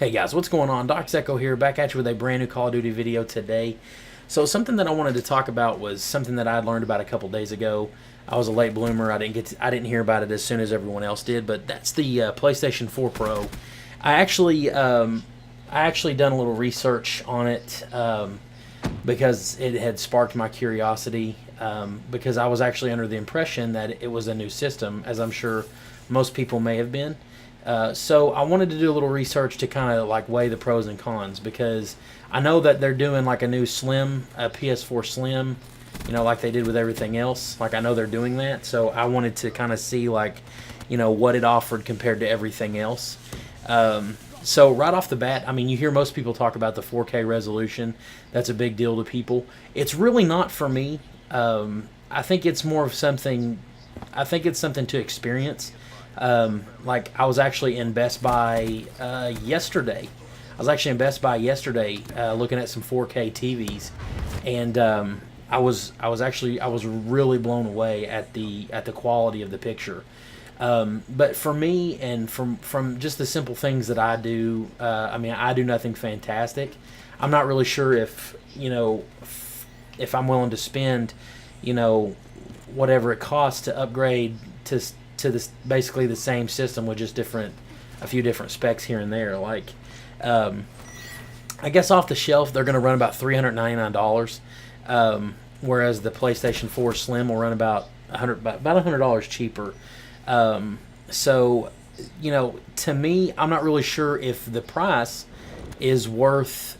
Hey guys, what's going on? Doc Echo here, back at you with a brand new Call of Duty video today. So something that I wanted to talk about was something that I had learned about a couple days ago. I was a late bloomer. I didn't hear about it as soon as everyone else did, but that's the PlayStation 4 Pro. I actually done a little research on it because it had sparked my curiosity. Because I was actually under the impression that it was a new system, as I'm sure most people may have been. So I wanted to do a little research to kind of like weigh the pros and cons, because I know that they're doing like a new Slim, a PS4 Slim, like they did with everything else. Like I know they're doing that, so I wanted to kind of see like, what it offered compared to everything else. So right off the bat, I mean, you hear most people talk about the 4K resolution. That's a big deal to people. It's really not for me. I think it's more of something. I think it's something to experience. Like I was actually in Best Buy yesterday. I was actually in Best Buy yesterday looking at some 4K TVs, and I was really blown away at the quality of the picture. But for me, and from just the simple things that I do, I mean, I do nothing fantastic. I'm not really sure if I'm willing to spend, whatever it costs to upgrade to this basically the same system with just a few different specs here and there. Like, I guess off the shelf they're going to run about $399, whereas the PlayStation 4 Slim will run about $100 cheaper. So, to me, I'm not really sure if the price is worth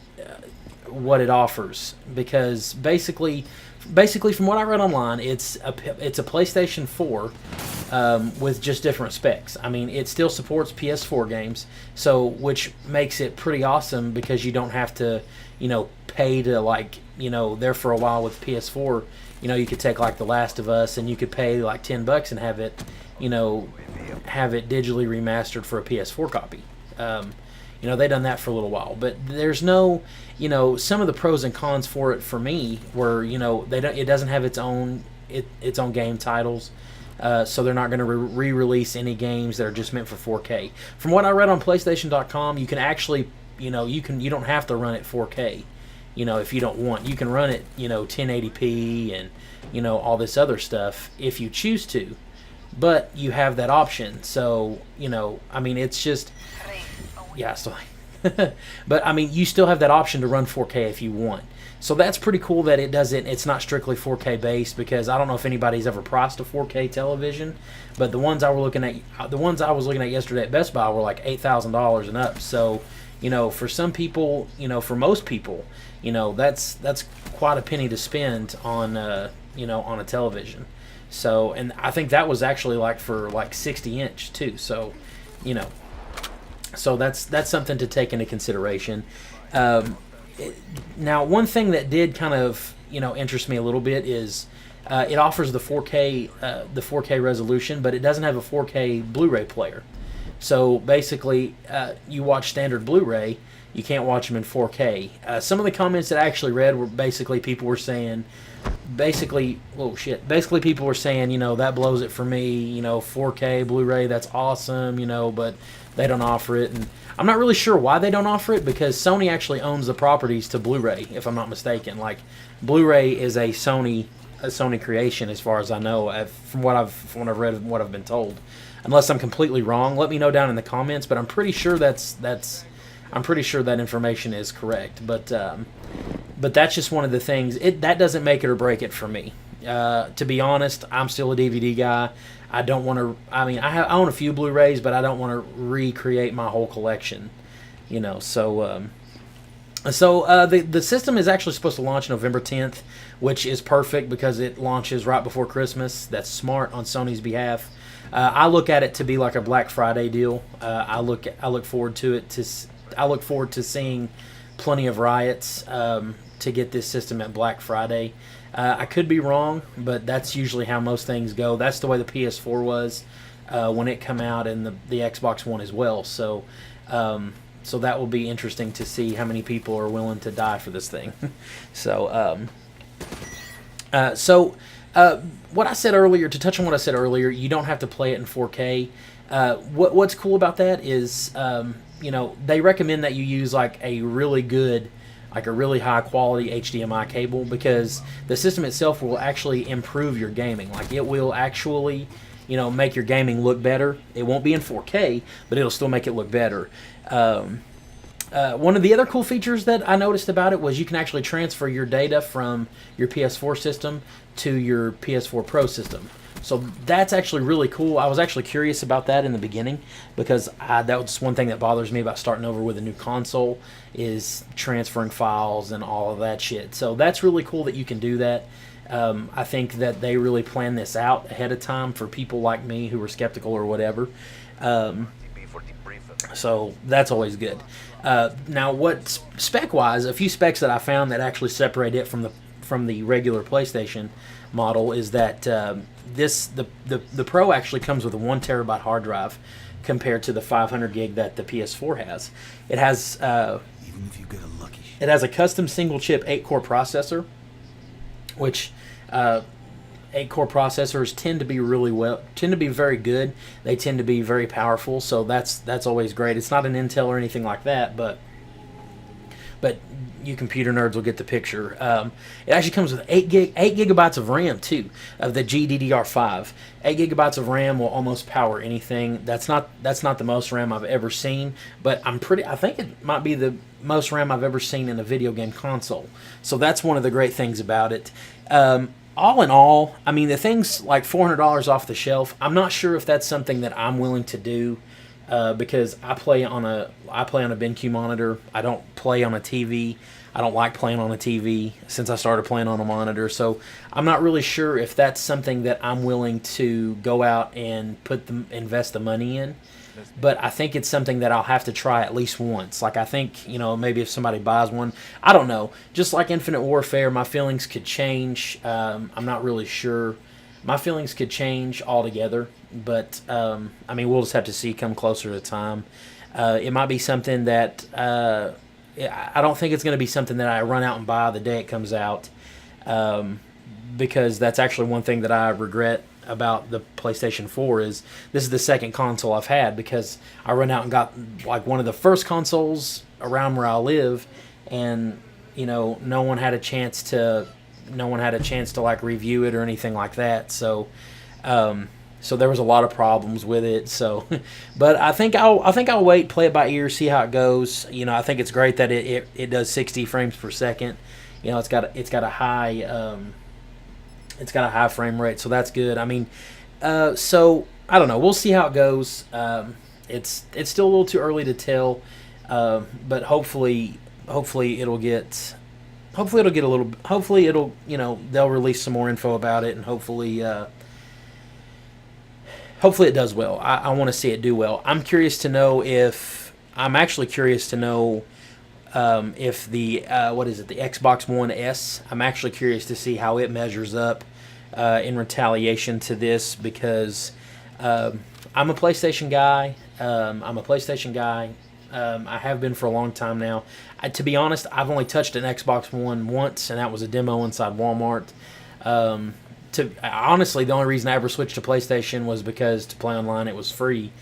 what it offers, because basically from what I read online, it's a PlayStation 4 with just different specs. I mean, it still supports PS4 games, so which makes it pretty awesome, because you don't have to, pay to like, there for a while with PS4. You could take like The Last of Us, and you could pay like $10 and have it, have it digitally remastered for a PS4 copy. They done that for a little while, but there's no, some of the pros and cons for it for me were, it doesn't have its own game titles, so they're not going to re-release any games that are just meant for 4K. From what I read on PlayStation.com, you can actually, you don't have to run it 4K, if you don't want. You can run it, 1080p and, all this other stuff if you choose to, but you have that option. So, I mean, it's just. Yeah, so, but I mean, you still have that option to run 4K if you want. So that's pretty cool that it doesn't. It's not strictly 4K based, because I don't know if anybody's ever priced a 4K television, but the ones I was looking at yesterday at Best Buy were like $8,000 and up. So, for some people, for most people, that's quite a penny to spend on on a television. So, and I think that was actually like for like 60-inch too. So, So that's something to take into consideration. Now, one thing that did kind of interest me a little bit is it offers the 4K resolution, but it doesn't have a 4K Blu-ray player. So basically, you watch standard Blu-ray, you can't watch them in 4K. Some of the comments that I actually read were basically people were saying. Basically people were saying, that blows it for me, 4K Blu-ray, that's awesome, but they don't offer it. And I'm not really sure why they don't offer it, because Sony actually owns the properties to Blu-ray, if I'm not mistaken. Like, Blu-ray is a Sony creation, as far as I know, from what I've read and what I've been told. Unless I'm completely wrong, let me know down in the comments, but I'm pretty sure I'm pretty sure that information is correct. But that's just one of the things. That doesn't make it or break it for me. To be honest, I'm still a DVD guy. I don't want to. I mean, I own a few Blu-rays, but I don't want to recreate my whole collection. So the system is actually supposed to launch November 10th, which is perfect because it launches right before Christmas. That's smart on Sony's behalf. I look at it to be like a Black Friday deal. I look forward to it. I look forward to seeing plenty of riots to get this system at Black Friday. I could be wrong, but that's usually how most things go. That's the way the PS4 was when it came out, and the Xbox One as well. So that will be interesting to see how many people are willing to die for this thing. What I said earlier, to touch on what I said earlier, you don't have to play it in 4K. What's cool about that is they recommend that you use like a really good, like a really high quality HDMI cable, because the system itself will actually improve your gaming. Like it will actually, make your gaming look better. It won't be in 4K, but it'll still make it look better. One of the other cool features that I noticed about it was you can actually transfer your data from your PS4 system to your PS4 Pro system. So that's actually really cool. I was actually curious about that in the beginning, because that was one thing that bothers me about starting over with a new console, is transferring files and all of that shit. So that's really cool that you can do that. I think that they really planned this out ahead of time for people like me who were skeptical or whatever. So that's always good. Now, what spec-wise, a few specs that I found that actually separate it from the regular PlayStation model is that the Pro actually comes with a 1 terabyte hard drive compared to the 500 gig that the PS4 has. It has even if you get a lucky shot. It has a custom single chip 8-core processor, which 8-core processors tend to be very good. They tend to be very powerful, so that's always great. It's not an Intel or anything like that, but you computer nerds will get the picture. It actually comes with 8 gigabytes of RAM too, of the GDDR5. 8 gigabytes of RAM will almost power anything. That's not the most RAM I've ever seen, but I think it might be the most RAM I've ever seen in a video game console. So that's one of the great things about it. All in all, I mean, the thing's like $400 off the shelf. I'm not sure if that's something that I'm willing to do, because I play on a BenQ monitor. I don't play on a TV. I don't like playing on a TV since I started playing on a monitor. So I'm not really sure if that's something that I'm willing to go out and invest the money in. But I think it's something that I'll have to try at least once. Like, I think, maybe if somebody buys one, I don't know. Just like Infinite Warfare, my feelings could change. I'm not really sure. My feelings could change altogether. But, we'll just have to see come closer to time. It might be something that I don't think it's going to be something that I run out and buy the day it comes out. Because that's actually one thing that I regret about the PlayStation 4 is this is the second console I've had, because I run out and got like one of the first consoles around where I live, and no one had a chance to like review it or anything like that. So there was a lot of problems with it. So, but I think I'll wait, play it by ear, see how it goes. I think it's great that it does 60 frames per second. It's got a high. It's got a high frame rate, so that's good. So I don't know. We'll see how it goes. It's still a little too early to tell, but hopefully it'll get a little. Hopefully they'll release some more info about it, and hopefully it does well. I want to see it do well. I'm actually curious to know if the the Xbox One S. I'm actually curious to see how it measures up in retaliation to this, because I'm a PlayStation guy. I have been for a long time now. To be honest, I've only touched an Xbox One once, and that was a demo inside Walmart. Honestly, the only reason I ever switched to PlayStation was because to play online it was free.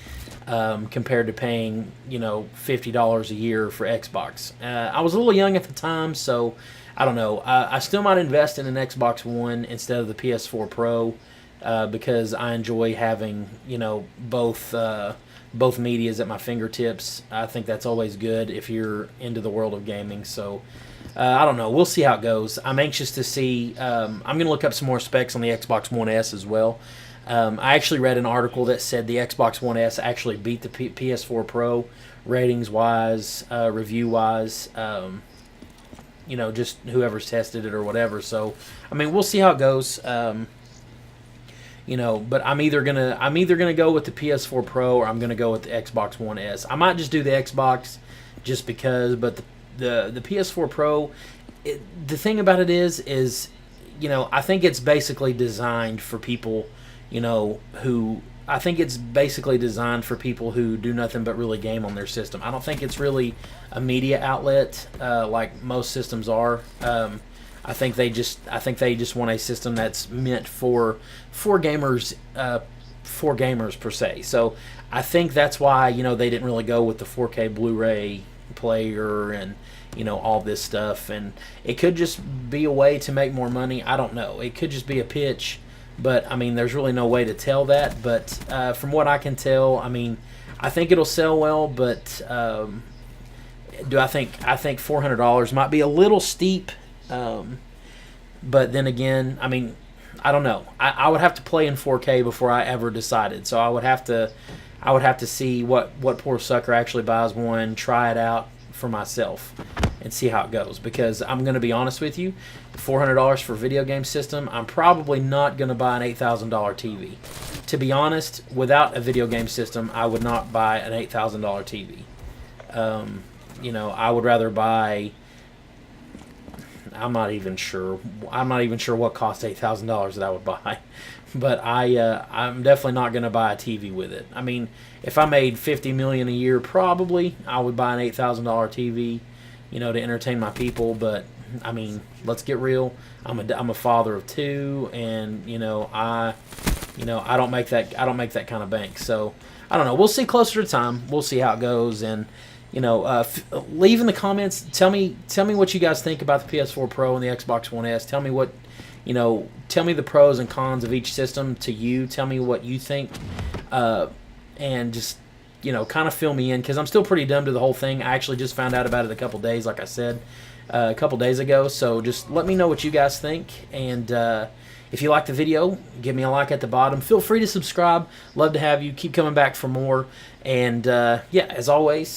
Compared to paying, $50 a year for Xbox. I was a little young at the time, so I don't know. I still might invest in an Xbox One instead of the PS4 Pro, because I enjoy having, both medias at my fingertips. I think that's always good if you're into the world of gaming. So I don't know. We'll see how it goes. I'm anxious to see. I'm going to look up some more specs on the Xbox One S as well. I actually read an article that said the Xbox One S actually beat the PS4 Pro ratings-wise, review-wise, just whoever's tested it or whatever. So, we'll see how it goes. But I'm either gonna go with the PS4 Pro, or I'm gonna go with the Xbox One S. I might just do the Xbox just because, but the PS4 Pro, the thing about it is I think it's basically designed for people. I think it's basically designed for people who do nothing but really game on their system. I don't think it's really a media outlet like most systems are. I think they just want a system that's meant for gamers for gamers per se. So I think that's why, you know, they didn't really go with the 4K Blu-ray player and, you know, all this stuff. And it could just be a way to make more money. I don't know. It could just be a pitch, but I mean, there's really no way to tell that. But from what I can tell, I mean, I think it'll sell well, but I think $400 might be a little steep. But then again, I mean, I don't know. I would have to play in 4K before I ever decided. So I would have to see what poor sucker actually buys one, try it out for myself, and see how it goes. Because I'm going to be honest with you, $400 for a video game system, I'm probably not going to buy an $8,000 TV. To be honest, without a video game system, I would not buy an $8,000 TV. You know, I would rather buy. I'm not even sure what cost $8,000 that I would buy, but I'm definitely not going to buy a TV with it. I mean, if I made $50 million a year, probably I would buy an $8,000 TV, you know, to entertain my people. But I mean, let's get real. I'm a father of two, and you know, I don't make that kind of bank. So I don't know. We'll see closer to time. We'll see how it goes. And you know, leave in the comments. Tell me what you guys think about the PS4 Pro and the Xbox One S. Tell me tell me the pros and cons of each system to you. Tell me what you think, and just, you know, kind of fill me in, because I'm still pretty dumb to the whole thing. I actually just found out about it a couple days, like I said, a couple days ago. So just let me know what you guys think, and if you like the video, give me a like at the bottom. Feel free to subscribe. Love to have you. Keep coming back for more. And yeah, as always,